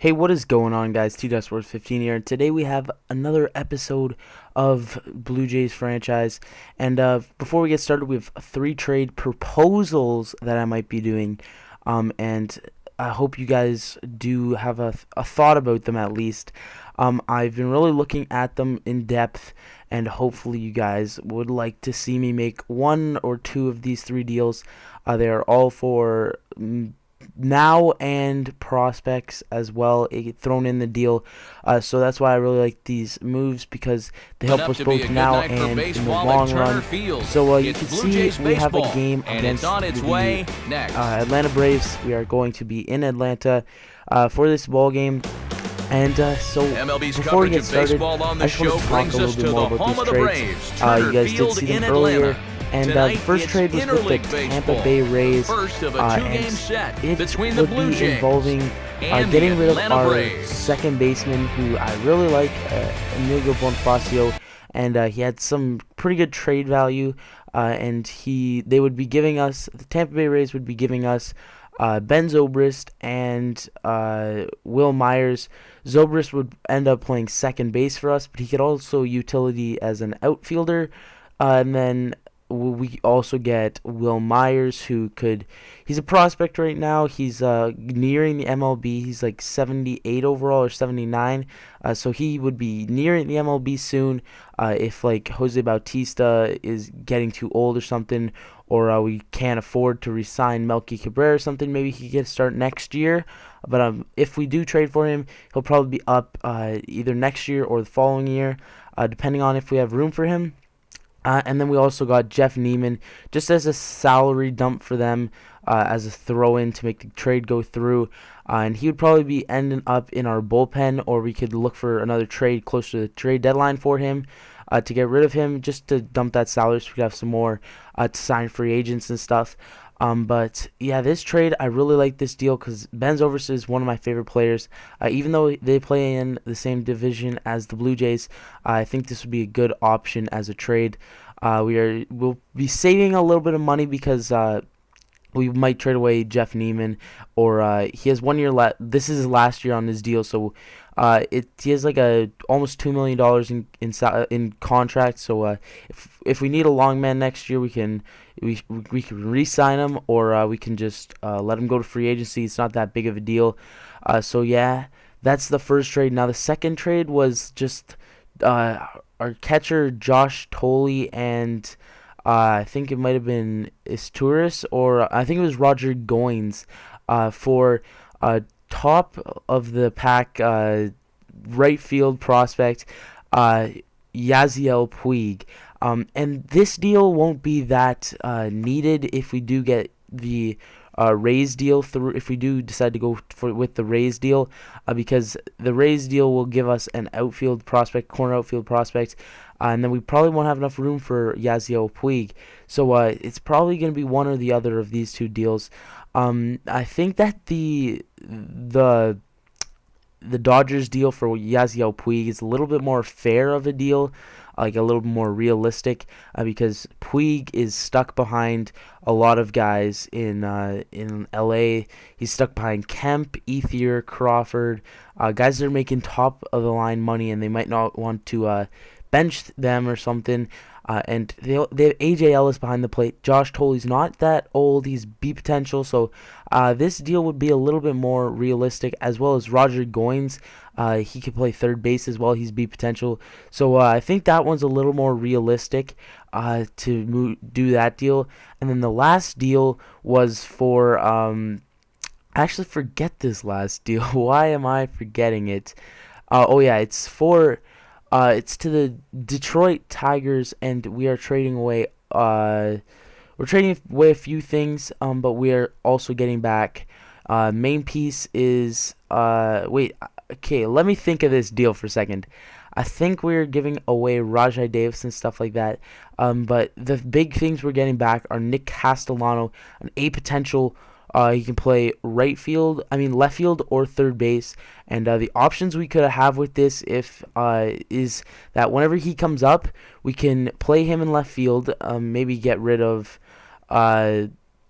Hey, what is going on, guys? T-Sports15 here. Today we have another episode of Blue Jays franchise. And before we get started, we have 3 trade proposals that I might be doing. And I hope you guys do have a thought about them at least. I've been really looking at them in depth, and hopefully you guys would like to see me make 1 or 2 of these 3 deals. They are all for now and prospects as well, thrown in the deal. So that's why I really like these moves, because they help us both now and in the long run. So you can see we have a game against the Atlanta Braves. We are going to be in Atlanta for this ball game. And so before we get started, I just want to talk a little bit more about these trades. You guys did see them earlier. And the first trade was with the Tampa Bay Rays, and it would be involving getting rid of our second baseman, who I really like, Emilio Bonifacio, and he had some pretty good trade value, and they would be giving us, the Tampa Bay Rays would be giving us Ben Zobrist and Will Myers. Zobrist would end up playing second base for us, but he could also utility as an outfielder, and then we also get Will Myers, he's a prospect right now. He's nearing the MLB. He's like 78 overall or 79. So he would be nearing the MLB soon. If like Jose Bautista is getting too old or something, or we can't afford to re-sign Melky Cabrera or something, maybe he could get a start next year. But if we do trade for him, he'll probably be up either next year or the following year, depending on if we have room for him. And then we also got Jeff Neiman, just as a salary dump for them, as a throw-in to make the trade go through. And he would probably be ending up in our bullpen, or we could look for another trade closer to the trade deadline for him, to get rid of him, just to dump that salary so we could have some more to sign free agents and stuff. But yeah, this trade, I really like this deal because Ben Zobrist is one of my favorite players. Even though they play in the same division as the Blue Jays, I think this would be a good option as a trade. We'll be saving a little bit of money because we might trade away Jeff Neiman, or he has 1 year left. This is his last year on his deal, so he has like almost $2 million in contract. So if we need a long man next year, we can re-sign him, or we can just let him go to free agency. It's not that big of a deal. So yeah, that's the first trade. Now the second trade was just our catcher Josh Tolley and I think it might have been Isturis, or I think it was Roger Goins, for top of the pack right field prospect Yasiel Puig. And this deal won't be that needed if we do get the Rays deal through. If we do decide to go with the Rays deal, because the Rays deal will give us an outfield prospect, corner outfield prospect, and then we probably won't have enough room for Yasiel Puig. So it's probably going to be one or the other of these 2 deals. I think that the Dodgers deal for Yasiel Puig is a little bit more fair of a deal, like a little more realistic, because Puig is stuck behind a lot of guys in LA. He's stuck behind Kemp, Ethier, Crawford, guys that are making top of the line money, and they might not want to bench them or something. And they have AJ Ellis behind the plate. Josh Tolley's not that old. He's B potential. So this deal would be a little bit more realistic, as well as Roger Goins. He could play third base as well. He's B potential. So I think that one's a little more realistic to do that deal. And then the last deal was for I actually forget this last deal. Why am I forgetting it? Oh yeah, it's to the Detroit Tigers, and we are trading away. We're trading away a few things, but we are also getting back. Main piece is wait. Okay, let me think of this deal for a second. I think we're giving away Rajai Davis and stuff like that. But the big things we're getting back are Nick Castellano, an A potential. He can play left field or third base. And the options we could have with this is that whenever he comes up, we can play him in left field. Maybe get rid of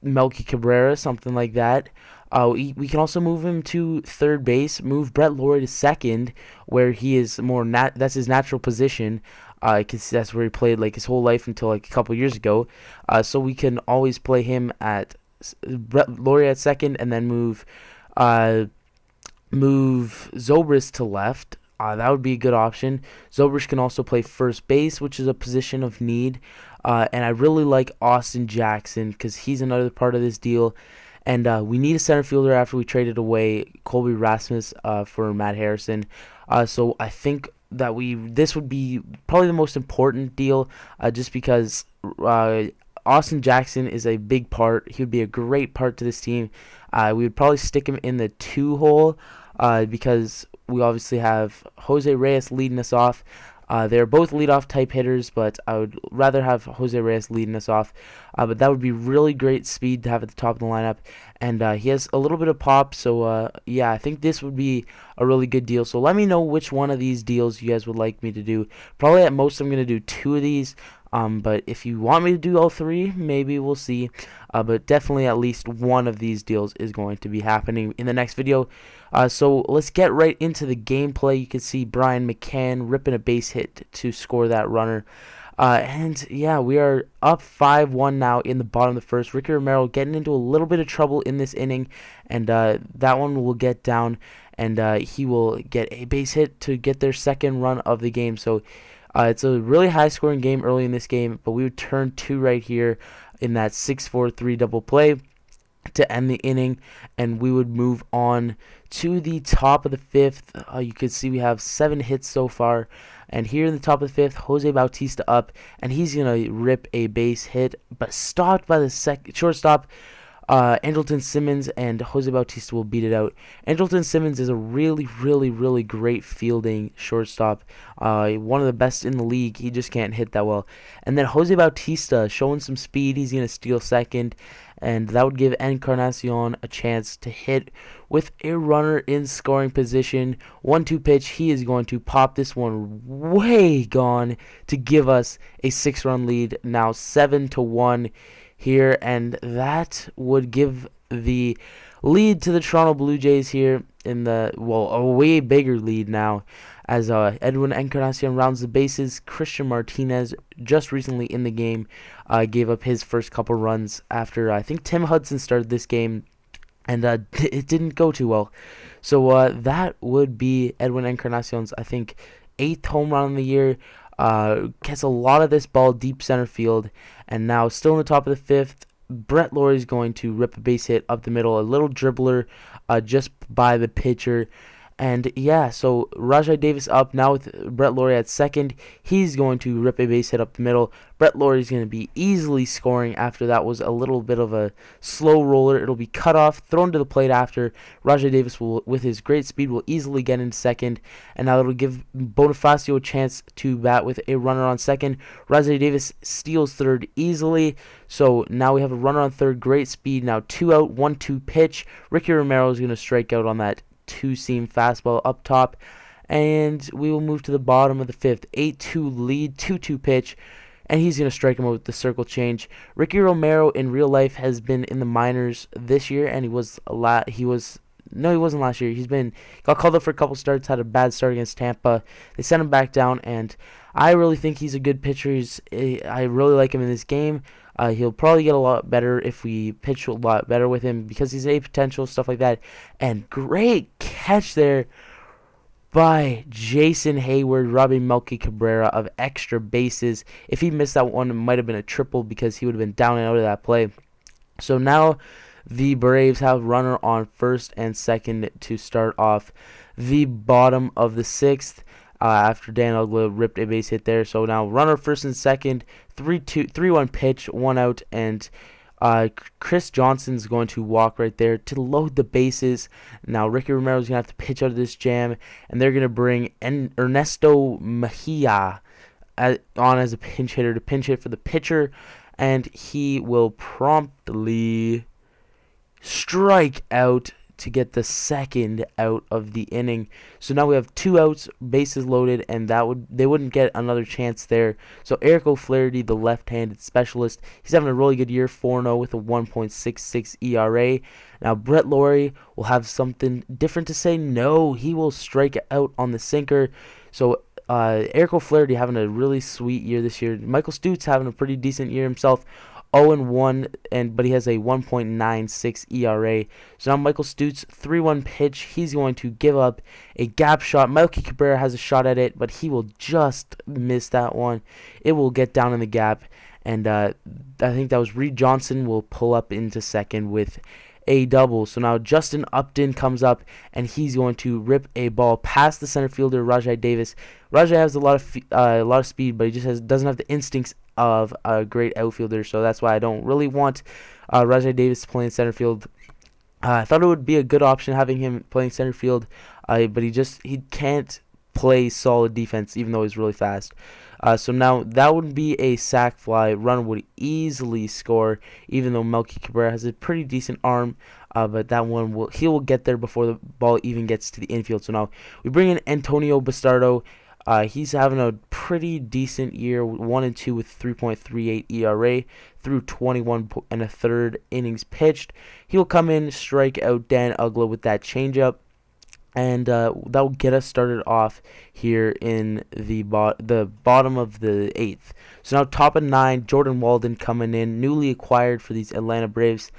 Melky Cabrera, something like that. We can also move him to third base, move Brett Lawrie to second, where he is that's his natural position. 'Cause that's where he played like his whole life until like a couple years ago. So we can always play him at Brett Lawrie at second, and then uh, move Zobrist to left. That would be a good option. Zobrist can also play first base, which is a position of need. And I really like Austin Jackson because he's another part of this deal. And we need a center fielder after we traded away Colby Rasmus for Matt Harrison. So I think that this would be probably the most important deal, just because Austin Jackson is a big part. He would be a great part to this team. We would probably stick him in the 2 hole because we obviously have Jose Reyes leading us off. They're both leadoff type hitters, but I would rather have Jose Reyes leading us off. But that would be really great speed to have at the top of the lineup. And he has a little bit of pop, so yeah, I think this would be a really good deal. So let me know which one of these deals you guys would like me to do. Probably at most I'm going to do 2 of these. But if you want me to do all 3, maybe we'll see. But definitely at least one of these deals is going to be happening in the next video. So let's get right into the gameplay. You can see Brian McCann ripping a base hit to score that runner. And yeah, we are up 5-1 now in the bottom of the first. Ricky Romero getting into a little bit of trouble in this inning, and that one will get down, and he will get a base hit to get their second run of the game. So it's a really high-scoring game early in this game, but we would turn 2 right here in that 6-4-3 double play to end the inning, and we would move on to the top of the 5th. You can see we have 7 hits so far, and here in the top of the 5th, Jose Bautista up, and he's going to rip a base hit, but stopped by the shortstop, Andrelton Simmons, and Jose Bautista will beat it out. Andrelton Simmons is a really, really, really great fielding shortstop. One of the best in the league. He just can't hit that well. And then Jose Bautista showing some speed. He's going to steal second, and that would give Encarnacion a chance to hit with a runner in scoring position. 1-2 pitch. He is going to pop this one way gone to give us a 6-run lead. Now 7-1 here, and that would give the lead to the Toronto Blue Jays here in the, well, a way bigger lead now as Edwin Encarnacion rounds the bases. Christian Martinez just recently in the game gave up his first couple runs after I think Tim Hudson started this game, and it didn't go too well. So that would be Edwin Encarnacion's, I think, 8th home run of the year. Gets a lot of this ball deep center field, and now still in the top of the 5th, Brett Lawrie is going to rip a base hit up the middle, a little dribbler just by the pitcher. And yeah, so Rajai Davis up now with Brett Lawrie at second. He's going to rip a base hit up the middle. Brett Lawrie is going to be easily scoring after that was a little bit of a slow roller. It'll be cut off, thrown to the plate after. Rajai Davis will, with his great speed, will easily get in second. And now it'll give Bonifacio a chance to bat with a runner on second. Rajai Davis steals third easily. So now we have a runner on third, great speed. Now 2 out, 1-2 pitch. Ricky Romero is going to strike out on that 2-seam fastball up top, and we will move to the bottom of the 5th. 8-2 lead, 2-2 pitch, and he's going to strike him out with the circle change. Ricky Romero in real life has been in the minors this year, and he wasn't last year. Got called up for a couple starts, had a bad start against Tampa. They sent him back down, and I really think he's a good pitcher. I really like him in this game. He'll probably get a lot better if we pitch a lot better with him because he's a potential, stuff like that. And great catch there by Jason Hayward, robbing Melky Cabrera of extra bases. If he missed that one, it might have been a triple because he would have been down and out of that play. So now the Braves have runner on first and second to start off the bottom of the 6th. After Dan Uggla ripped a base hit there. So now runner first and second, 3-1 pitch, 1 out, and Chris Johnson's going to walk right there to load the bases. Now Ricky Romero's going to have to pitch out of this jam, and they're going to bring Ernesto Mejia on as a pinch hitter to pinch hit for the pitcher, and he will promptly strike out to get the second out of the inning. So now we have 2 outs, bases loaded, and they wouldn't get another chance there. So Eric O'Flaherty, the left-handed specialist, he's having a really good year, 4-0 with a 1.66 ERA. Now Brett Lawrie will have something different to say. No, he will strike out on the sinker. So Eric O'Flaherty having a really sweet year this year. Michael Stutes having a pretty decent year himself. 0-1, but he has a 1.96 ERA. So now Michael Stutes, 3-1 pitch. He's going to give up a gap shot. Melky Cabrera has a shot at it, but he will just miss that one. It will get down in the gap, and I think that was Reed Johnson will pull up into second with a double. So now Justin Upton comes up, and he's going to rip a ball past the center fielder Rajai Davis. Rajai has a lot of speed, but he just doesn't have the instincts of a great outfielder. So that's why I don't really want Rajai Davis to play in center field. I thought it would be a good option having him playing center field, but he can't play solid defense even though he's really fast. So now that would be a sac fly. Runner would easily score, even though Melky Cabrera has a pretty decent arm. But that one he will get there before the ball even gets to the infield. So now we bring in Antonio Bastardo. He's having a pretty decent year, 1-2 with 3.38 ERA through 21 1/3 innings pitched. He'll come in, strike out Dan Ugla with that changeup, and that will get us started off here in the bottom of the 8th. So now top of 9, Jordan Walden coming in, newly acquired for these Atlanta Braves.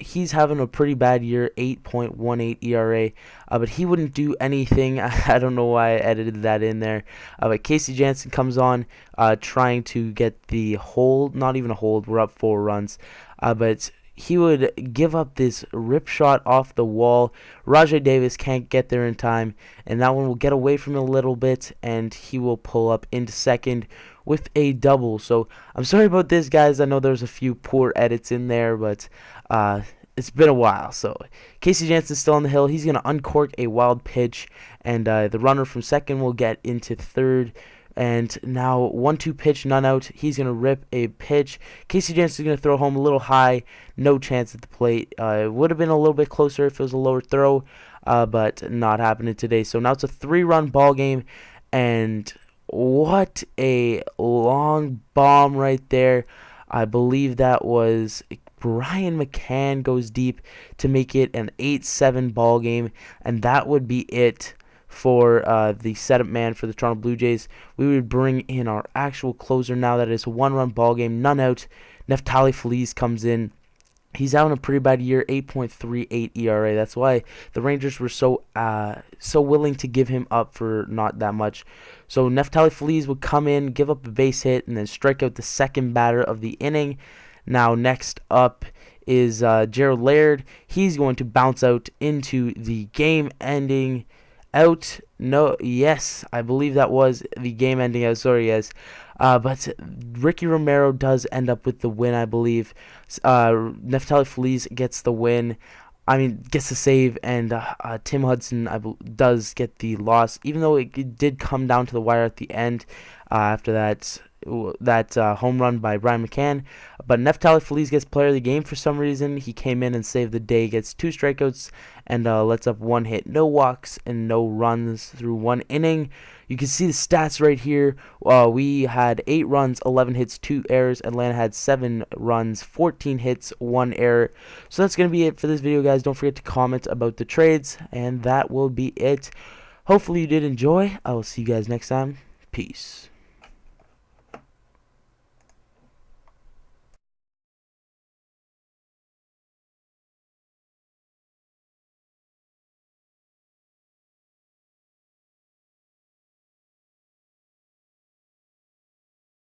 He's having a pretty bad year, 8.18 ERA, but he wouldn't do anything. I don't know why I edited that in there. But Casey Jansen comes on, trying to get the hold, not even a hold, we're up 4 runs. But he would give up this rip shot off the wall. Rajai Davis can't get there in time, and that one will get away from him a little bit, and he will pull up into second with a double. So I'm sorry about this, guys. I know there's a few poor edits in there, but it's been a while. So Casey Jansen's still on the hill. He's going to uncork a wild pitch, and the runner from second will get into third. And now 1-2 pitch, none out. He's going to rip a pitch. Casey Jansen's going to throw home a little high. No chance at the plate. It would have been a little bit closer if it was a lower throw, but not happening today. So now it's a 3-run ball game, and what a long bomb right there. I believe that was Brian McCann goes deep to make it an 8-7 ball game, and that would be it for the setup man for the Toronto Blue Jays. We would bring in our actual closer now. That is a 1-run ball game, none out. Neftali Feliz comes in. He's having a pretty bad year, 8.38 ERA. That's why the Rangers were so willing to give him up for not that much. So Neftali Feliz would come in, give up a base hit, and then strike out the second batter of the inning. Now next up is Gerald Laird. He's going to bounce out into the game-ending out. No, yes, I believe that was the game-ending out. Sorry, yes. But Ricky Romero does end up with the win, I believe. Neftali Feliz gets the win. Gets the save, and Tim Hudson does get the loss, even though it did come down to the wire at the end after that home run by Brian McCann. But Neftali Feliz gets player of the game for some reason. He came in and saved the day, gets 2 strikeouts, and lets up 1 hit. No walks and no runs through 1 inning. You can see the stats right here. We had 8 runs, 11 hits, 2 errors. Atlanta had 7 runs, 14 hits, 1 error. So that's going to be it for this video, guys. Don't forget to comment about the trades, and that will be it. Hopefully you did enjoy. I will see you guys next time. Peace.